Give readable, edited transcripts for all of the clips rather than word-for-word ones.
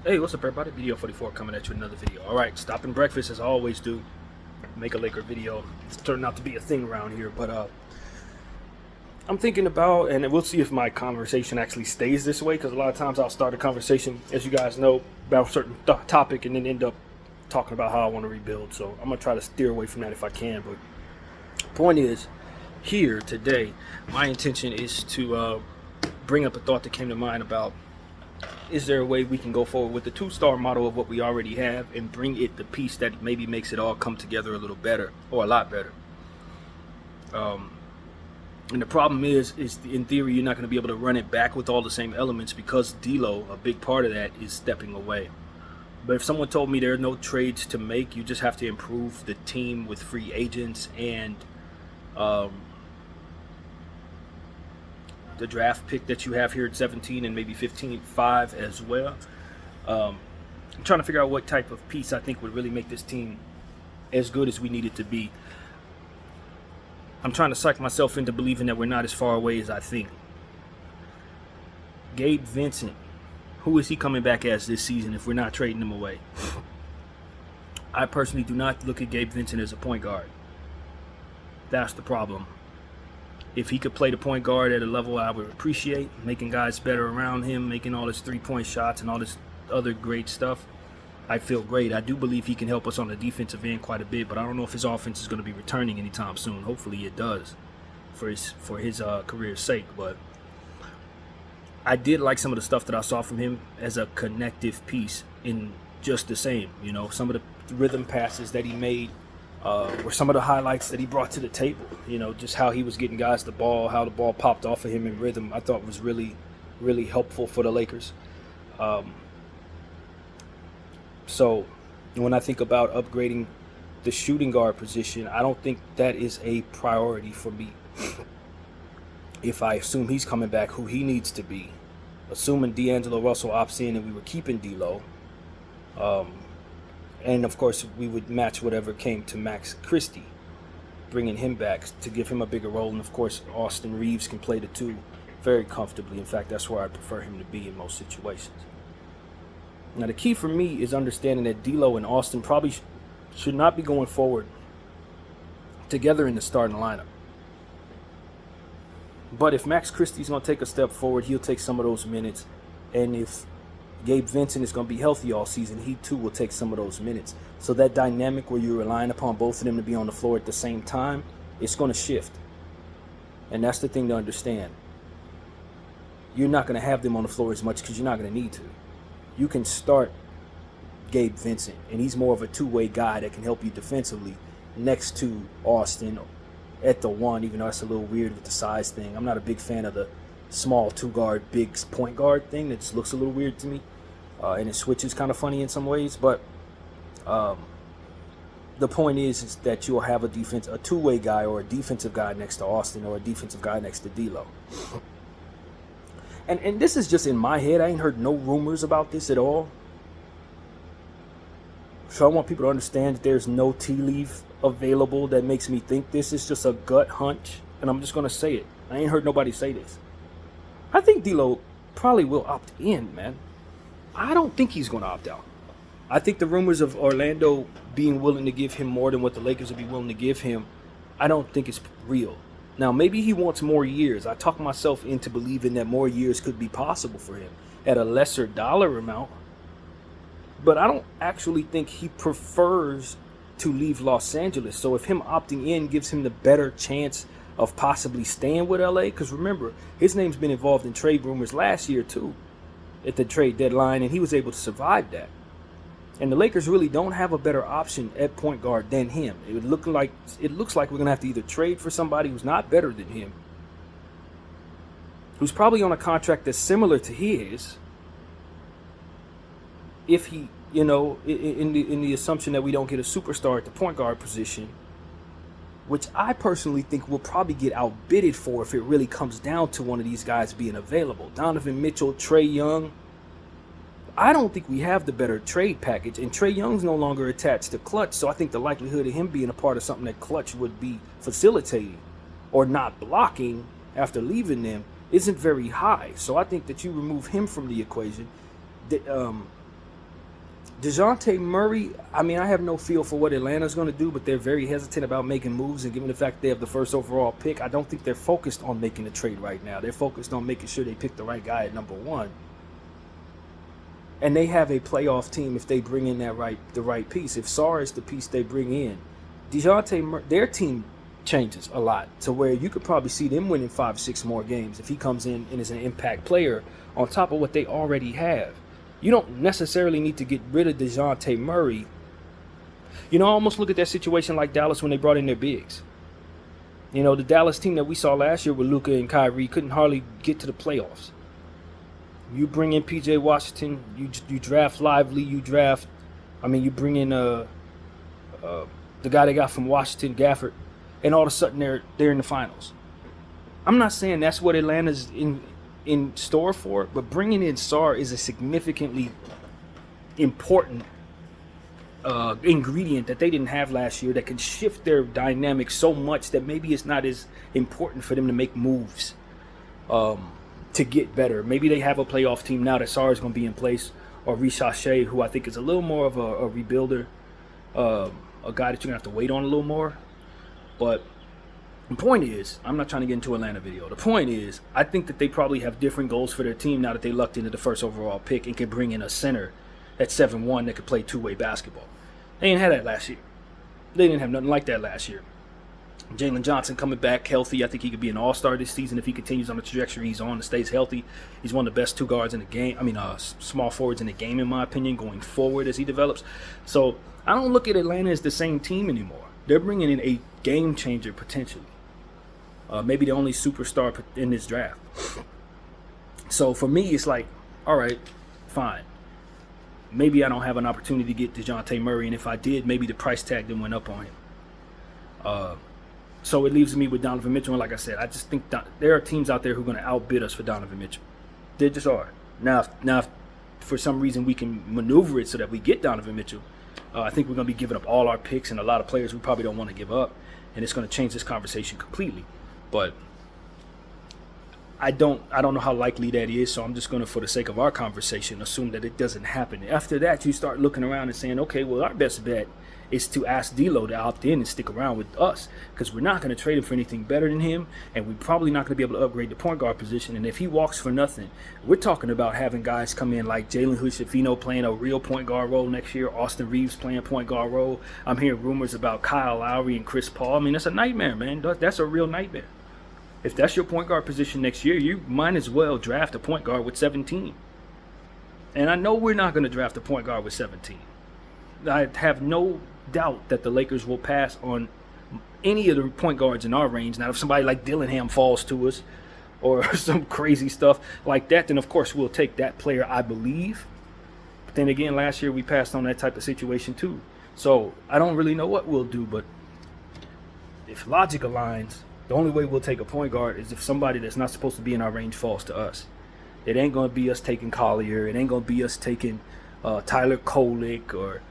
Hey, what's up, everybody? Video 44 coming at you with another video. All right, stopping breakfast as I always do. Make a Laker video. It's turned out to be a thing around here, but I'm thinking about, and we'll see if my conversation actually stays this way, because a lot of times I'll start a conversation, as you guys know, about a certain topic and then end up talking about how I want to rebuild. So I'm gonna try to steer away from that if I can. But the point is, here today, my intention is to bring up a thought that came to mind about, is there a way we can go forward with the two-star model of what we already have and bring it the piece that maybe makes it all come together a little better, or a lot better? And the problem is in theory, you're not going to be able to run it back with all the same elements, because D'Lo, a big part of that, is stepping away. But if someone told me there are no trades to make, you just have to improve the team with free agents and the draft pick that you have here at 17 and maybe 15-5 as well. I'm trying to figure out what type of piece I think would really make this team as good as we need it to be. I'm trying to psych myself into believing that we're not as far away as I think. Gabe Vincent, who is he coming back as this season if we're not trading him away? I personally do not look at Gabe Vincent as a point guard. That's the problem. If he could play the point guard at a level I would appreciate, making guys better around him, making all his three-point shots and all this other great stuff, I feel great. I do believe he can help us on the defensive end quite a bit, but I don't know if his offense is going to be returning anytime soon. Hopefully it does for his career's sake. But I did like some of the stuff that I saw from him as a connective piece in just the same. You know, some of the rhythm passes that he made were some of the highlights that he brought to the table. You know, just how he was getting guys the ball, how the ball popped off of him in rhythm, I thought was really, really helpful for the Lakers. So when I think about upgrading the shooting guard position, I don't think that is a priority for me. If I assume he's coming back who he needs to be, assuming D'Angelo Russell opts in and we were keeping D'Lo, and of course we would match whatever came to Max Christie, bringing him back to give him a bigger role. And of course Austin Reeves can play the two very comfortably. In fact, that's where I prefer him to be in most situations. Now the key for me is understanding that D'Lo and Austin probably should not be going forward together in the starting lineup. But if Max Christie's going to take a step forward, he'll take some of those minutes. And if Gabe Vincent is going to be healthy all season, he too will take some of those minutes. So that dynamic where you're relying upon both of them to be on the floor at the same time, it's going to shift. And that's the thing to understand. You're not going to have them on the floor as much because you're not going to need to. You can start Gabe Vincent, and he's more of a two-way guy that can help you defensively next to Austin at the one, even though that's a little weird with the size thing. I'm not a big fan of the small two-guard, big point guard thing. That just looks a little weird to me. And it switches kind of funny in some ways. But the point is that you'll have a two-way guy or a defensive guy next to Austin, or a defensive guy next to D'Lo. And this is just in my head. I ain't heard no rumors about this at all. So I want people to understand that there's no tea leaf available that makes me think this. Is just a gut hunch, and I'm just going to say it. I ain't heard nobody say this. I think D'Lo probably will opt in, man. I don't think he's going to opt out. I think the rumors of Orlando being willing to give him more than what the Lakers would be willing to give him, I don't think it's real. Now, maybe he wants more years. I talk myself into believing that more years could be possible for him at a lesser dollar amount. But I don't actually think he prefers to leave Los Angeles. So if him opting in gives him the better chance of possibly staying with LA, because remember, his name's been involved in trade rumors last year too, at the trade deadline, and he was able to survive that. And the Lakers really don't have a better option at point guard than him. It looks like we're going to have to either trade for somebody who's not better than him, who's probably on a contract that's similar to his, if he, you know, in the assumption that we don't get a superstar at the point guard position, which I personally think will probably get outbidded for if it really comes down to one of these guys being available. Donovan Mitchell, Trae Young. I don't think we have the better trade package, and Trae Young's no longer attached to Clutch, so I think the likelihood of him being a part of something that Clutch would be facilitating or not blocking after leaving them isn't very high. So I think that you remove him from the equation. DeJounte Murray, I mean, I have no feel for what Atlanta's going to do, but they're very hesitant about making moves. And given the fact they have the first overall pick, I don't think they're focused on making a trade right now. They're focused on making sure they pick the right guy at number one. And they have a playoff team if they bring in the right piece. If Sarr is the piece they bring in, DeJounte Murray, their team changes a lot to where you could probably see them winning 5-6 more games if he comes in and is an impact player on top of what they already have. You don't necessarily need to get rid of DeJounte Murray. I almost look at that situation like Dallas when they brought in their bigs. The Dallas team that we saw last year with Luka and Kyrie couldn't hardly get to the playoffs. You bring in P.J. Washington, you draft Lively, you bring in the guy they got from Washington, Gafford, and all of a sudden they're in the finals. I'm not saying that's what Atlanta's in store for, but bringing in Sarr is a significantly important ingredient that they didn't have last year that can shift their dynamic so much that maybe it's not as important for them to make moves to get better. Maybe they have a playoff team now that Sarr is going to be in place, or Risha Shea, who I think is a little more of a rebuilder, a guy that you're going to have to wait on a little more. But the point is, I'm not trying to get into Atlanta video. The point is, I think that they probably have different goals for their team now that they lucked into the first overall pick and can bring in a center at 7'1" that could play two-way basketball. They didn't have that last year. They didn't have nothing like that last year. Jalen Johnson coming back healthy. I think he could be an all-star this season if he continues on the trajectory he's on and stays healthy. He's one of the best two guards in the game. Small forwards in the game, in my opinion, going forward as he develops. So I don't look at Atlanta as the same team anymore. They're bringing in a game changer potentially. Maybe the only superstar in this draft. So for me, it's like, all right, fine. Maybe I don't have an opportunity to get DeJounte Murray, and if I did, maybe the price tag then went up on him. So it leaves me with Donovan Mitchell, and like I said, I just think there are teams out there who are going to outbid us for Donovan Mitchell. They just are. Now, if for some reason we can maneuver it so that we get Donovan Mitchell, I think we're going to be giving up all our picks and a lot of players we probably don't want to give up, and it's going to change this conversation completely. But I don't know how likely that is, so I'm just going to, for the sake of our conversation, assume that it doesn't happen. After that, you start looking around and saying, okay, well, our best bet is to ask D'Lo to opt in and stick around with us, because we're not going to trade him for anything better than him, and we're probably not going to be able to upgrade the point guard position. And if he walks for nothing, we're talking about having guys come in like Jalen Hood-Schifino playing a real point guard role next year, Austin Reeves playing a point guard role. I'm hearing rumors about Kyle Lowry and Chris Paul. That's a nightmare, man. That's a real nightmare. If that's your point guard position next year, you might as well draft a point guard with 17. And I know we're not going to draft a point guard with 17. I have no doubt that the Lakers will pass on any of the point guards in our range. Now, if somebody like Dillingham falls to us or some crazy stuff like that, then of course we'll take that player, I believe. But then again, last year we passed on that type of situation too. So I don't really know what we'll do, but if logic aligns, the only way we'll take a point guard is if somebody that's not supposed to be in our range falls to us. It ain't going to be us taking Collier. It ain't going to be us taking Tyler Kolek or,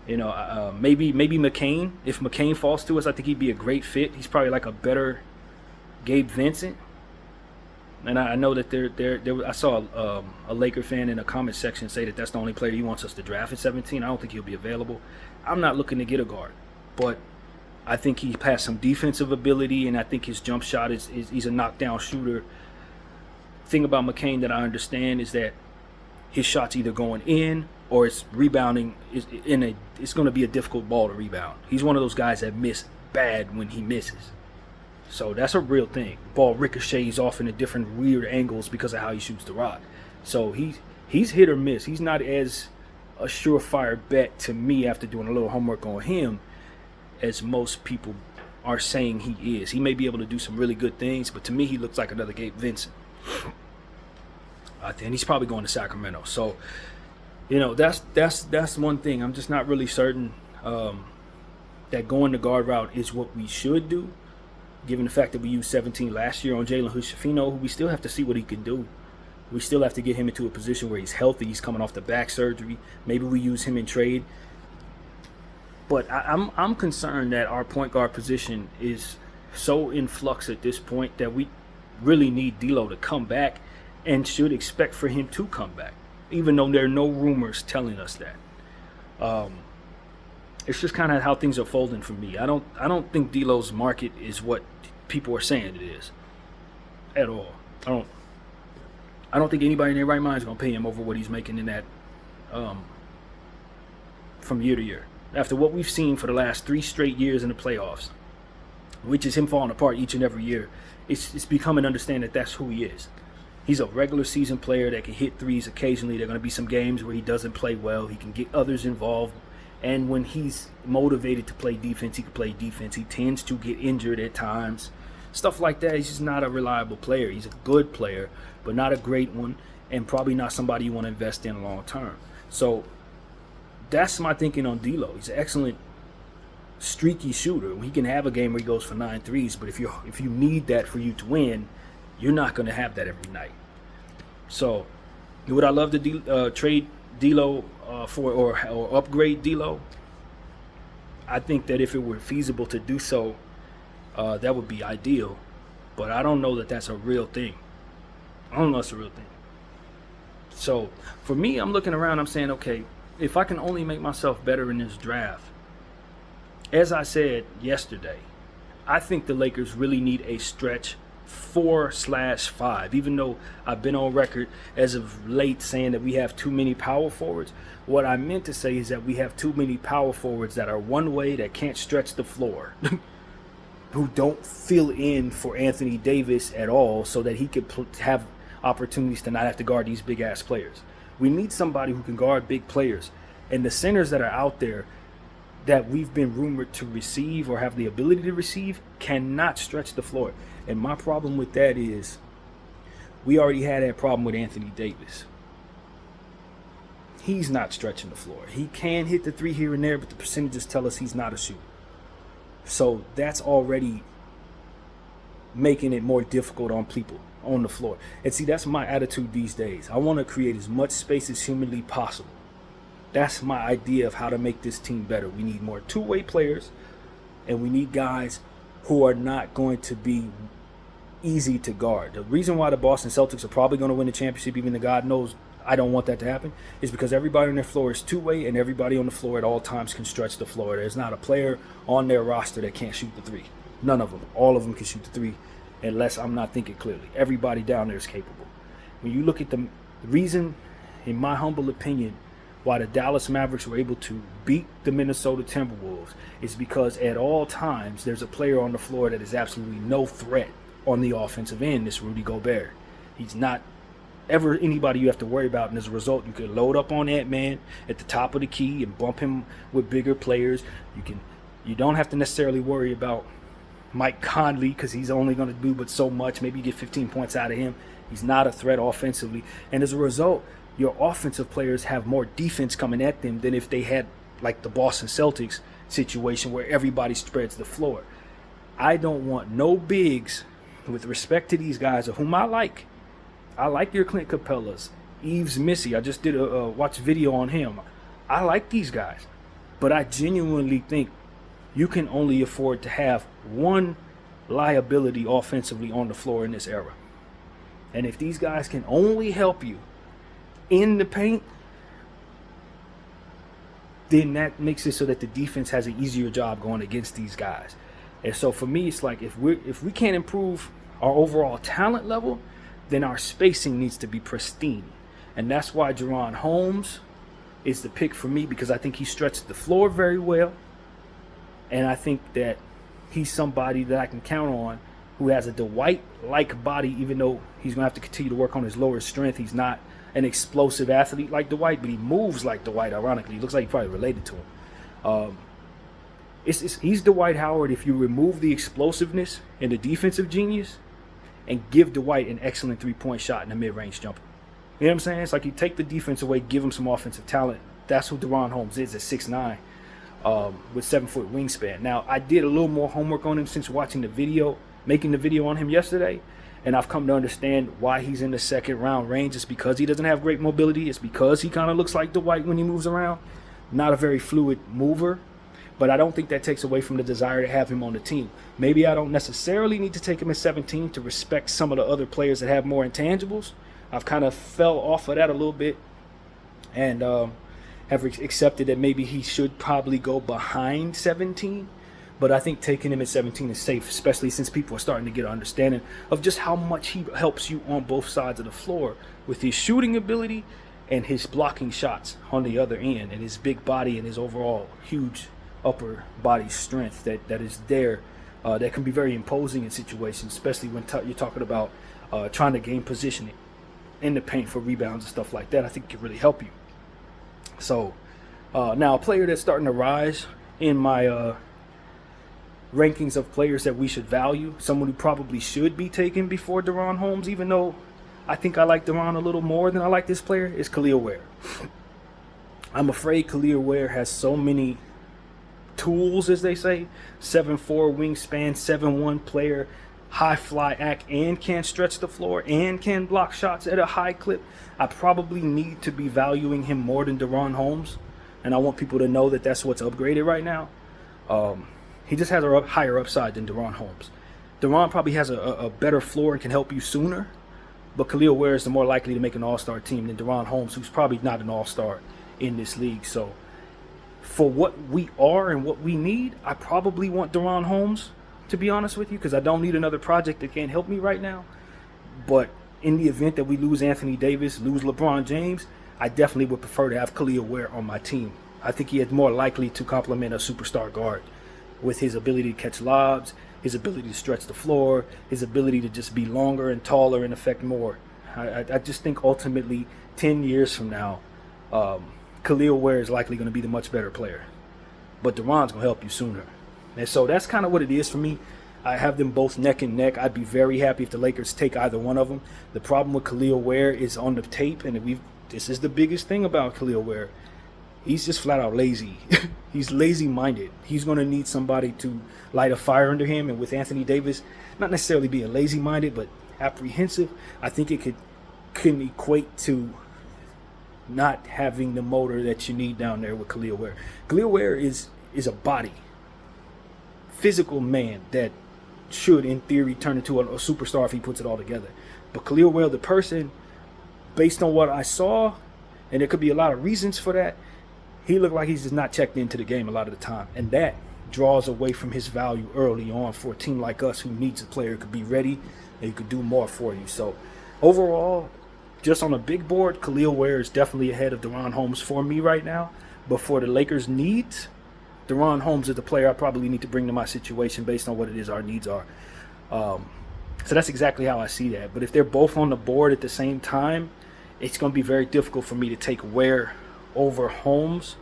maybe McCain. If McCain falls to us, I think he'd be a great fit. He's probably like a better Gabe Vincent. And I know that I saw a Laker fan in a comment section say that that's the only player he wants us to draft at 17. I don't think he'll be available. I'm not looking to get a guard, but I think he has some defensive ability, and I think his jump shot is he's a knockdown shooter. Thing about McCain that I understand is that his shot's either going in or it's rebounding. It's going to be a difficult ball to rebound. He's one of those guys that miss bad when he misses. So that's a real thing. Ball ricochets off into different weird angles because of how he shoots the rock. So he's hit or miss. He's not as a surefire bet to me after doing a little homework on him as most people are saying he is. He may be able to do some really good things, but to me he looks like another Gabe Vincent. And he's probably going to Sacramento. So, that's one thing. I'm just not really certain that going the guard route is what we should do, given the fact that we used 17 last year on Jalen Hood-Schifino, who we still have to see what he can do. We still have to get him into a position where he's healthy. He's coming off the back surgery. Maybe we use him in trade. But I'm concerned that our point guard position is so in flux at this point that we really need D'Lo to come back and should expect for him to come back, even though there are no rumors telling us that. It's just kind of how things are folding for me. I don't think D'Lo's market is what people are saying it is at all. I don't think anybody in their right mind is gonna pay him over what he's making in that from year to year. After what we've seen for the last 3 straight years in the playoffs, which is him falling apart each and every year, it's becoming understand that that's who he is. He's a regular season player that can hit threes occasionally. There are going to be some games where he doesn't play well. He can get others involved. And when he's motivated to play defense, he can play defense. He tends to get injured at times. Stuff like that. He's just not a reliable player. He's a good player, but not a great one, and probably not somebody you want to invest in long term. So that's my thinking on D'Lo. He's an excellent streaky shooter. He can have a game where he goes for 9 threes, but if you need that for you to win, you're not going to have that every night. So would I love to trade D'Lo for or upgrade D'Lo? I think that if it were feasible to do so, that would be ideal. But I don't know that that's a real thing. I don't know if it's a real thing. So for me, I'm looking around, I'm saying, okay, if I can only make myself better in this draft, as I said yesterday, I think the Lakers really need a stretch 4/5. Even though I've been on record as of late saying that we have too many power forwards, what I meant to say is that we have too many power forwards that are one way, that can't stretch the floor, who don't fill in for Anthony Davis at all so that he could have opportunities to not have to guard these big ass players. We need somebody who can guard big players, and the centers that are out there that we've been rumored to receive or have the ability to receive cannot stretch the floor. And my problem with that is we already had that problem with Anthony Davis. He's not stretching the floor. He can hit the 3 here and there, but the percentages tell us he's not a shooter. So that's already making it more difficult on people on the floor. And see, that's my attitude these days. I want to create as much space as humanly possible. That's my idea of how to make this team better. We need more two-way players, and we need guys who are not going to be easy to guard. The reason why the Boston Celtics are probably going to win the championship, even though God knows I don't want that to happen, is because everybody on their floor is two-way, and everybody on the floor at all times can stretch the floor. There's not a player on their roster that can't shoot the 3. None of them. All of them can shoot the 3, unless I'm not thinking clearly. Everybody down there is capable. When you look at the reason, in my humble opinion, why the Dallas Mavericks were able to beat the Minnesota Timberwolves is because at all times there's a player on the floor that is absolutely no threat on the offensive end. This Rudy Gobert. He's not ever anybody you have to worry about, and as a result, you can load up on that man at the top of the key and bump him with bigger players. You don't have to necessarily worry about Mike Conley because he's only going to do but so much. Maybe you get 15 points out of him. He's not a threat offensively, and as a result, your offensive players have more defense coming at them than if they had like the Boston Celtics situation where everybody spreads the floor. I don't want no bigs, with respect to these guys of whom I like. I like your Clint Capelas, Yves Missy. I just did a watch video on him. I like these guys, but I genuinely think you can only afford to have one liability offensively on the floor in this era. And if these guys can only help you in the paint, then that makes it so that the defense has an easier job going against these guys. And so for me, it's like if we can't improve our overall talent level, then our spacing needs to be pristine. And that's why Jaron Holmes is the pick for me, because I think he stretches the floor very well. And I think that he's somebody that I can count on who has a Dwight-like body, even though he's going to have to continue to work on his lower strength. He's not an explosive athlete like Dwight, but he moves like Dwight, ironically. He looks like he's probably related to him. He's Dwight Howard if you remove the explosiveness and the defensive genius and give Dwight an excellent three-point shot in a mid-range jumper. You know what I'm saying? It's like you take the defense away, give him some offensive talent. That's who Jaron Holmes is at 6'9", with 7-foot wingspan. Now, I did a little more homework on him since watching the video, making the video on him yesterday. And I've come to understand why he's in the second round range. It's because he doesn't have great mobility. It's because he kind of looks like Dwight when he moves around. Not a very fluid mover. But I don't think that takes away from the desire to have him on the team. Maybe I don't necessarily need to take him at 17 to respect some of the other players that have more intangibles. I've kind of fell off of that a little bit. And have accepted that maybe he should probably go behind 17. But I think taking him at 17 is safe, especially since people are starting to get an understanding of just how much he helps you on both sides of the floor with his shooting ability and his blocking shots on the other end, and his big body and his overall huge upper body strength that is there, that can be very imposing in situations, especially when you're talking about trying to gain positioning in the paint for rebounds and stuff like that. I think it can really help you. So now a player that's starting to rise in my rankings of players that we should value, someone who probably should be taken before DaRon Holmes, even though I think I like DaRon a little more than I like this player, is Khalil Ware. I'm afraid Khalil Ware has so many tools, as they say. 7'4" wingspan, 7'1" player, high fly act, and can stretch the floor and can block shots at a high clip. I probably need to be valuing him more than DaRon Holmes, and I want people to know that that's what's upgraded right now. He just has a higher upside than DaRon Holmes. DaRon probably has a better floor and can help you sooner, but Khalil Ware is the more likely to make an all-star team than DaRon Holmes, who's probably not an all-star in this league. So for what we are and what we need, I probably want DaRon Holmes, to be honest with you, because I don't need another project that can't help me right now. But in the event that we lose Anthony Davis, lose LeBron James, I definitely would prefer to have Khalil Ware on my team. I think he is more likely to complement a superstar guard with his ability to catch lobs, his ability to stretch the floor, his ability to just be longer and taller and affect more. I just think ultimately 10 years from now, Khalil Ware is likely going to be the much better player. But DaRon's going to help you sooner. And so that's kind of what it is for me. I have them both neck and neck. I'd be very happy if the Lakers take either one of them. The problem with Khalil Ware is on the tape, and this is the biggest thing about Khalil Ware. He's just flat out lazy. He's lazy-minded. He's going to need somebody to light a fire under him. And with Anthony Davis, not necessarily being lazy-minded, but apprehensive, I think it can equate to not having the motor that you need down there with Khalil Ware. Khalil Ware is a body, physical man that should, in theory, turn into a superstar if he puts it all together. But Khalil Ware, the person, based on what I saw, and there could be a lot of reasons for that, he looked like he's just not checked into the game a lot of the time. And that draws away from his value early on for a team like us who needs a player who could be ready and who could do more for you. So overall, just on a big board, Khalil Ware is definitely ahead of DaRon Holmes for me right now. But for the Lakers' needs, DaRon Holmes is the player I probably need to bring to my situation based on what it is our needs are. So that's exactly how I see that. But if they're both on the board at the same time, it's going to be very difficult for me to take Ware over Holmes,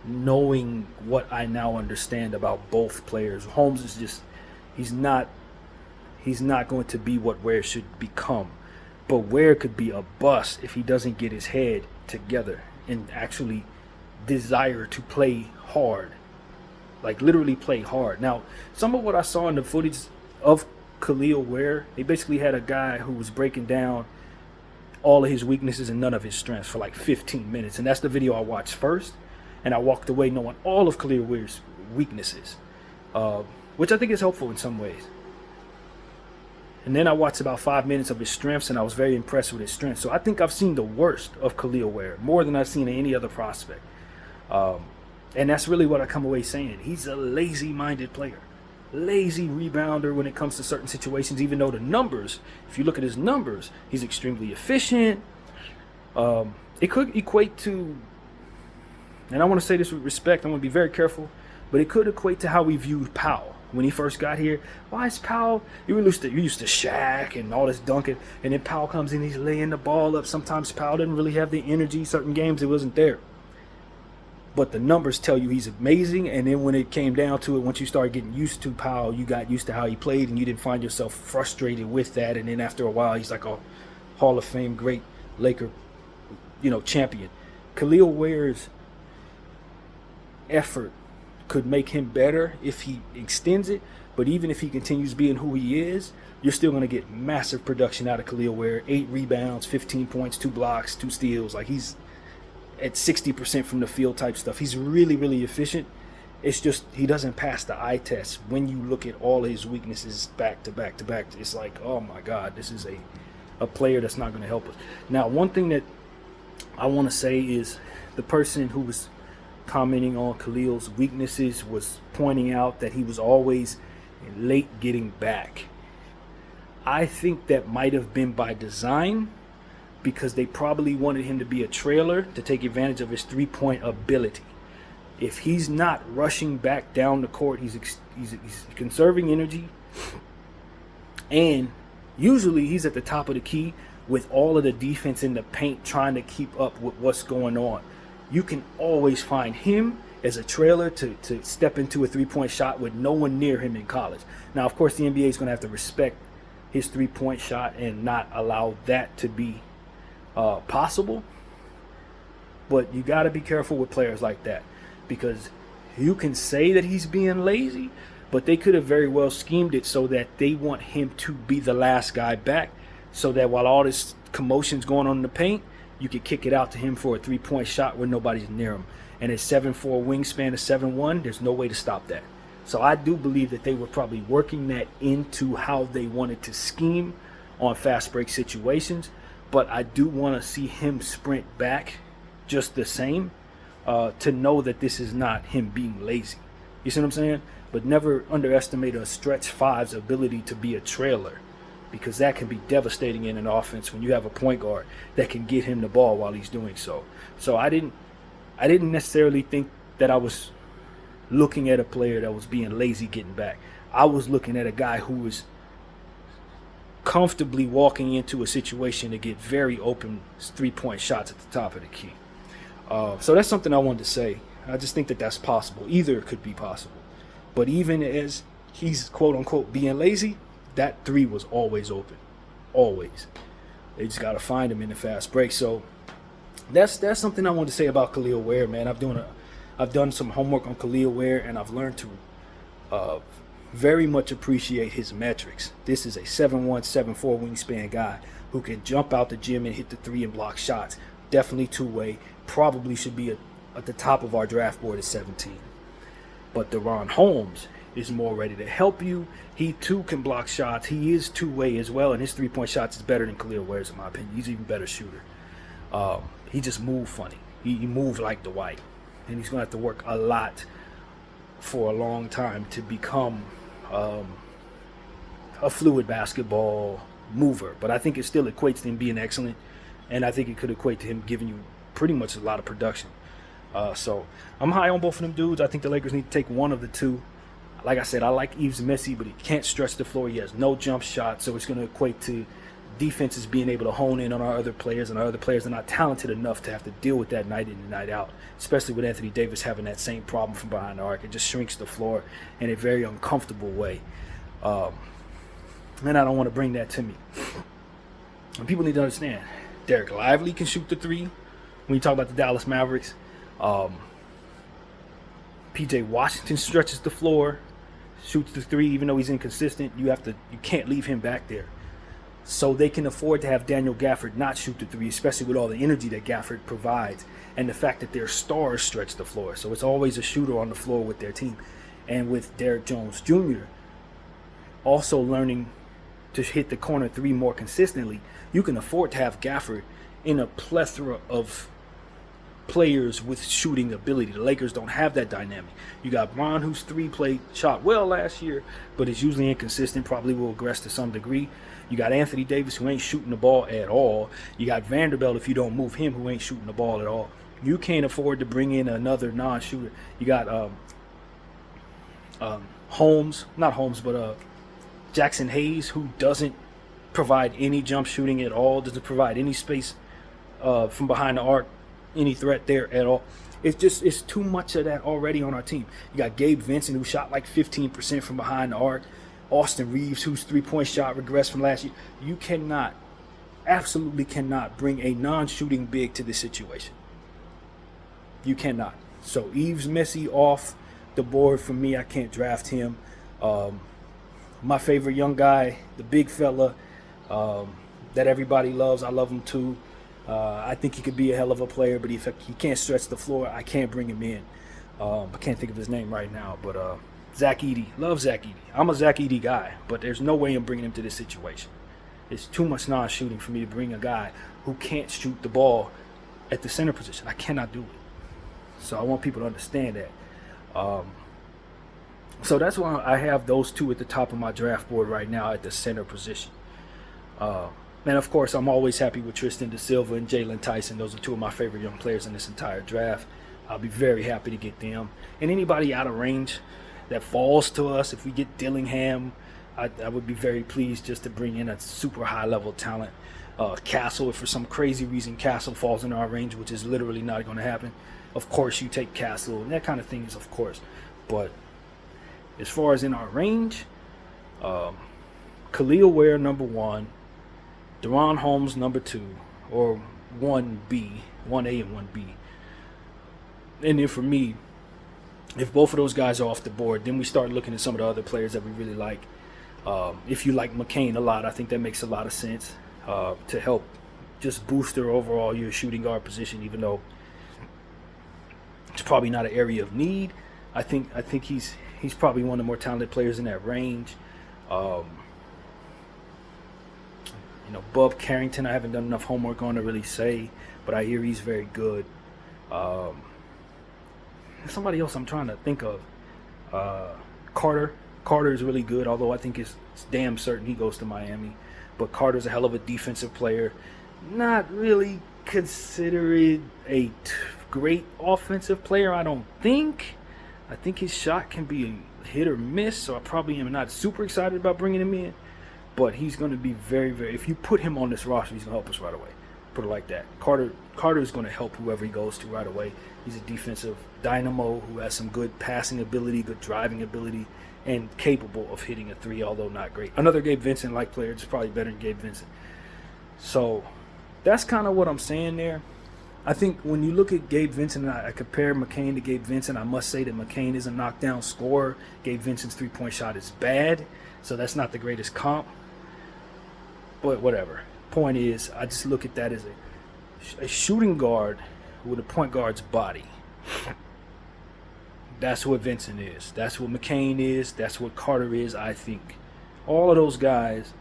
knowing what I now understand about both players. Holmes is just, he's not going to be what Ware should become. But Ware could be a bust if he doesn't get his head together and actually desire to play hard. Like literally play hard. Now, some of what I saw in the footage of Khalil Ware, they basically had a guy who was breaking down all of his weaknesses and none of his strengths for like 15 minutes. And that's the video I watched first. And I walked away knowing all of Khalil Ware's weaknesses, which I think is helpful in some ways. And then I watched about 5 minutes of his strengths, and I was very impressed with his strengths. So I think I've seen the worst of Khalil Ware, more than I've seen any other prospect. And that's really what I come away saying. He's a lazy-minded player. Lazy rebounder when it comes to certain situations, even though the numbers, if you look at his numbers, he's extremely efficient. It could equate to, and I want to say this with respect, I want to be very careful, but it could equate to how we viewed Powell when he first got here. Why is Powell, you used to Shaq and all this dunking, and then Powell comes in, he's laying the ball up. Sometimes Powell didn't really have the energy. Certain games it wasn't there. But the numbers tell you he's amazing, and then when it came down to it, once you started getting used to Powell, you got used to how he played, and you didn't find yourself frustrated with that. And then after a while, he's like a Hall of Fame great Laker, champion. Khalil Ware's effort could make him better if he extends it, but even if he continues being who he is, you're still going to get massive production out of Khalil Ware. 8 rebounds, 15 points, 2 blocks, 2 steals. Like, he's at 60% from the field type stuff. He's really, really efficient. It's just he doesn't pass the eye test. When you look at all his weaknesses back to back to back, it's like, oh my God, this is a player that's not going to help us. Now, one thing that I want to say is the person who was commenting on Khalil's weaknesses was pointing out that he was always late getting back. I think that might have been by design, because they probably wanted him to be a trailer to take advantage of his three-point ability. If he's not rushing back down the court, he's conserving energy, and usually he's at the top of the key with all of the defense in the paint trying to keep up with what's going on. You can always find him as a trailer to step into a three-point shot with no one near him in college. Now, of course, the NBA is going to have to respect his three-point shot and not allow that to be possible. But you got to be careful with players like that, because you can say that he's being lazy, but they could have very well schemed it so that they want him to be the last guy back, so that while all this commotion's going on in the paint, you could kick it out to him for a three-point shot where nobody's near him. And his 7'4" wingspan of 7'1", there's no way to stop that. So I do believe that they were probably working that into how they wanted to scheme on fast break situations. But I do want to see him sprint back just the same, to know that this is not him being lazy. You see what I'm saying? But never underestimate a stretch five's ability to be a trailer, because that can be devastating in an offense when you have a point guard that can get him the ball while he's doing so. So I didn't necessarily think that I was looking at a player that was being lazy getting back. I was looking at a guy who was comfortably walking into a situation to get very open three-point shots at the top of the key. So that's something I wanted to say. I just think that that's possible. Either could be possible. But even as he's quote-unquote being lazy, that three was always open. Always. They just got to find him in the fast break. So that's something I want to say about Kel'el Ware, man. I've done some homework on Kel'el Ware, and I've learned to very much appreciate his metrics. This is a 7'1", 7'4" wingspan guy who can jump out the gym and hit the three and block shots. Definitely two-way. Probably should be at the top of our draft board at 17. But DaRon Holmes is more ready to help you. He too can block shots. He is two-way as well, and his three-point shots is better than Kel'el Ware's in my opinion. He's an even better shooter. He just moved funny. He moved like Dwight, and he's gonna have to work a lot for a long time to become a fluid basketball mover. But I think it still equates to him being excellent, and I think it could equate to him giving you pretty much a lot of production. So I'm high on both of them dudes. I think the Lakers need to take one of the two. Like I said, I like Yves Messi, but he can't stretch the floor. He has no jump shot, so it's going to equate to defenses being able to hone in on our other players, and our other players are not talented enough to have to deal with that night in and night out, especially with Anthony Davis having that same problem from behind the arc. It just shrinks the floor in a very uncomfortable way. And I don't want to bring that to me. And people need to understand, Derek Lively can shoot the three. When you talk about the Dallas Mavericks, PJ Washington stretches the floor, shoots the three, even though he's inconsistent. You can't leave him back there. So they can afford to have Daniel Gafford not shoot the three, especially with all the energy that Gafford provides and the fact that their stars stretch the floor. So it's always a shooter on the floor with their team. And with Derrick Jones Jr. also learning to hit the corner three more consistently, you can afford to have Gafford in a plethora of players with shooting ability. The Lakers don't have that dynamic. You got Bron, whose three shot well last year, but is usually inconsistent, probably will regress to some degree. You got Anthony Davis, who ain't shooting the ball at all. You got Vanderbilt, if you don't move him, who ain't shooting the ball at all. You can't afford to bring in another non-shooter. You got Jackson Hayes, who doesn't provide any jump shooting at all, doesn't provide any space from behind the arc, any threat there at all. It's too much of that already on our team. You got Gabe Vincent, who shot like 15% from behind the arc. Austin Reeves, whose three-point shot regressed from last year. You absolutely cannot bring a non-shooting big to this situation. You cannot. So Yves Messi off the board for me. I can't draft him. My favorite young guy, the big fella that everybody loves. I love him too. I think he could be a hell of a player, but if he can't stretch the floor, I can't bring him in. I can't think of his name right now, but Zach Edey. Love Zach Edey. I'm a Zach Edey guy, but there's no way I'm bringing him to this situation. It's too much non-shooting for me to bring a guy who can't shoot the ball at the center position. I cannot do it. So I want people to understand that. Um, so that's why I have those two at the top of my draft board right now at the center position. Uh, and of course, I'm always happy with Tristan Da Silva and Jalen Tyson. Those are two of my favorite young players in this entire draft. I'll be very happy to get them. And anybody out of range that falls to us, if we get Dillingham, I would be very pleased just to bring in a super high level talent. Castle, if for some crazy reason Castle falls in our range, which is literally not going to happen, of course you take Castle and that kind of thing is of course. But as far as in our range, Khalil Ware number 1, Deron Holmes number 2, or 1B, 1A and 1B. And then for me, if both of those guys are off the board, then we start looking at some of the other players that we really like. If you like McCain a lot, I think that makes a lot of sense to help just boost their overall your shooting guard position, even though it's probably not an area of need. I think he's probably one of the more talented players in that range. Bub Carrington, I haven't done enough homework on to really say, but I hear he's very good. Somebody else I'm trying to think of. Carter. Carter is really good, although I think it's damn certain he goes to Miami. But Carter's a hell of a defensive player. Not really considered a great offensive player, I don't think. I think his shot can be a hit or miss, so I probably am not super excited about bringing him in. But he's going to be very, very... If you put him on this roster, he's going to help us right away. Put it like that. Carter is going to help whoever he goes to right away. He's a defensive dynamo who has some good passing ability, good driving ability, and capable of hitting a three, although not great. Another Gabe Vincent-like player is probably better than Gabe Vincent. So that's kind of what I'm saying there. I think when you look at Gabe Vincent, and I compare McCain to Gabe Vincent, I must say that McCain is a knockdown scorer. Gabe Vincent's three-point shot is bad, so that's not the greatest comp. But whatever. Point is, I just look at that as a shooting guard with a point guard's body. That's what Vincent is. That's what McCain is. That's what Carter is, I think. All of those guys,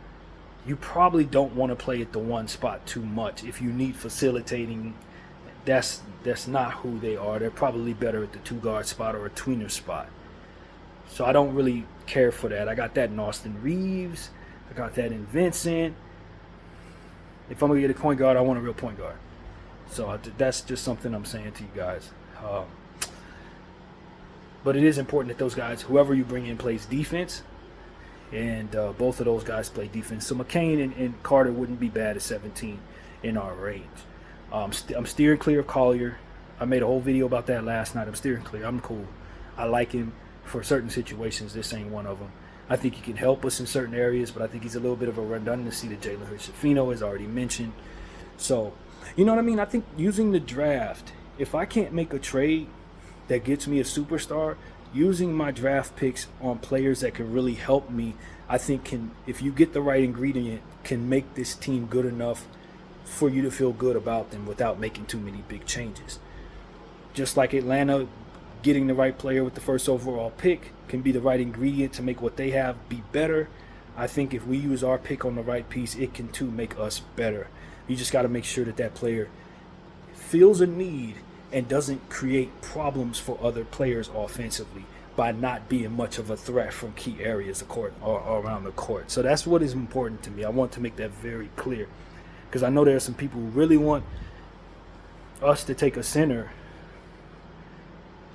you probably don't want to play at the one spot too much. If you need facilitating, that's not who they are. They're probably better at the two-guard spot or a tweener spot. So I don't really care for that. I got that in Austin Reeves. I got that in Vincent. If I'm going to get a point guard, I want a real point guard. So that's just something I'm saying to you guys. But it is important that those guys, whoever you bring in, plays defense. And both of those guys play defense. So McCain and Carter wouldn't be bad at 17 in our range. I'm steering clear of Collier. I made a whole video about that last night. I'm steering clear. I'm cool. I like him for certain situations. This ain't one of them. I think he can help us in certain areas, but I think he's a little bit of a redundancy to Jalen Hood-Schifino, as already mentioned. So, you know what I mean? I think using the draft, if I can't make a trade that gets me a superstar, using my draft picks on players that can really help me, I think if you get the right ingredient, can make this team good enough for you to feel good about them without making too many big changes. Just like Atlanta, getting the right player with the first overall pick can be the right ingredient to make what they have be better. I think if we use our pick on the right piece, it can too make us better. You just got to make sure that that player feels a need and doesn't create problems for other players offensively by not being much of a threat from key areas of court or around the court. So that's what is important to me. I want to make that very clear, because I know there are some people who really want us to take a center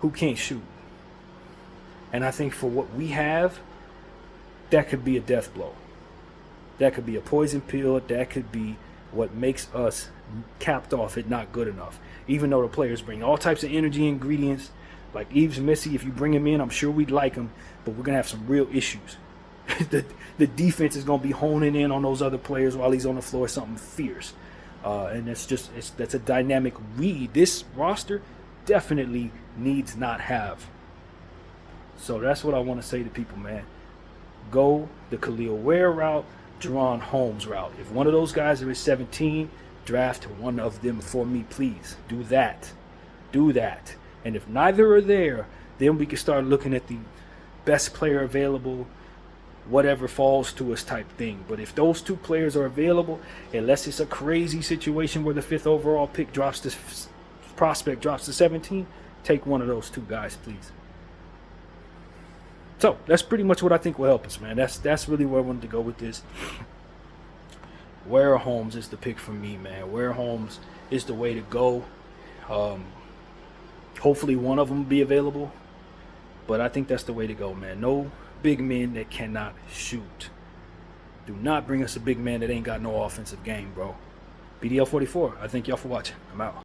who can't shoot. And I think for what we have, that could be a death blow. That could be a poison pill. That could be what makes us capped off at not good enough. Even though the players bring all types of energy ingredients, like Yves Missy, if you bring him in, I'm sure we'd like him, but we're going to have some real issues. the defense is going to be honing in on those other players while he's on the floor, something fierce. And that's a dynamic this roster definitely needs not have. So that's what I want to say to people, man. Go the Khalil Ware route, Deron Holmes route. If one of those guys are at 17, draft one of them for me, please. Do that. And if neither are there, then we can start looking at the best player available, whatever falls to us type thing. But if those two players are available, unless it's a crazy situation where the 5th overall pick prospect drops to 17, take one of those two guys, please. So that's pretty much what I think will help us, man. That's really where I wanted to go with this. Ware Holmes is the pick for me, man. Ware Holmes is the way to go. Hopefully one of them will be available, but I think that's the way to go, man. No big men that cannot shoot. Do not bring us a big man that ain't got no offensive game, bro. BDL 44, I thank y'all for watching. I'm out.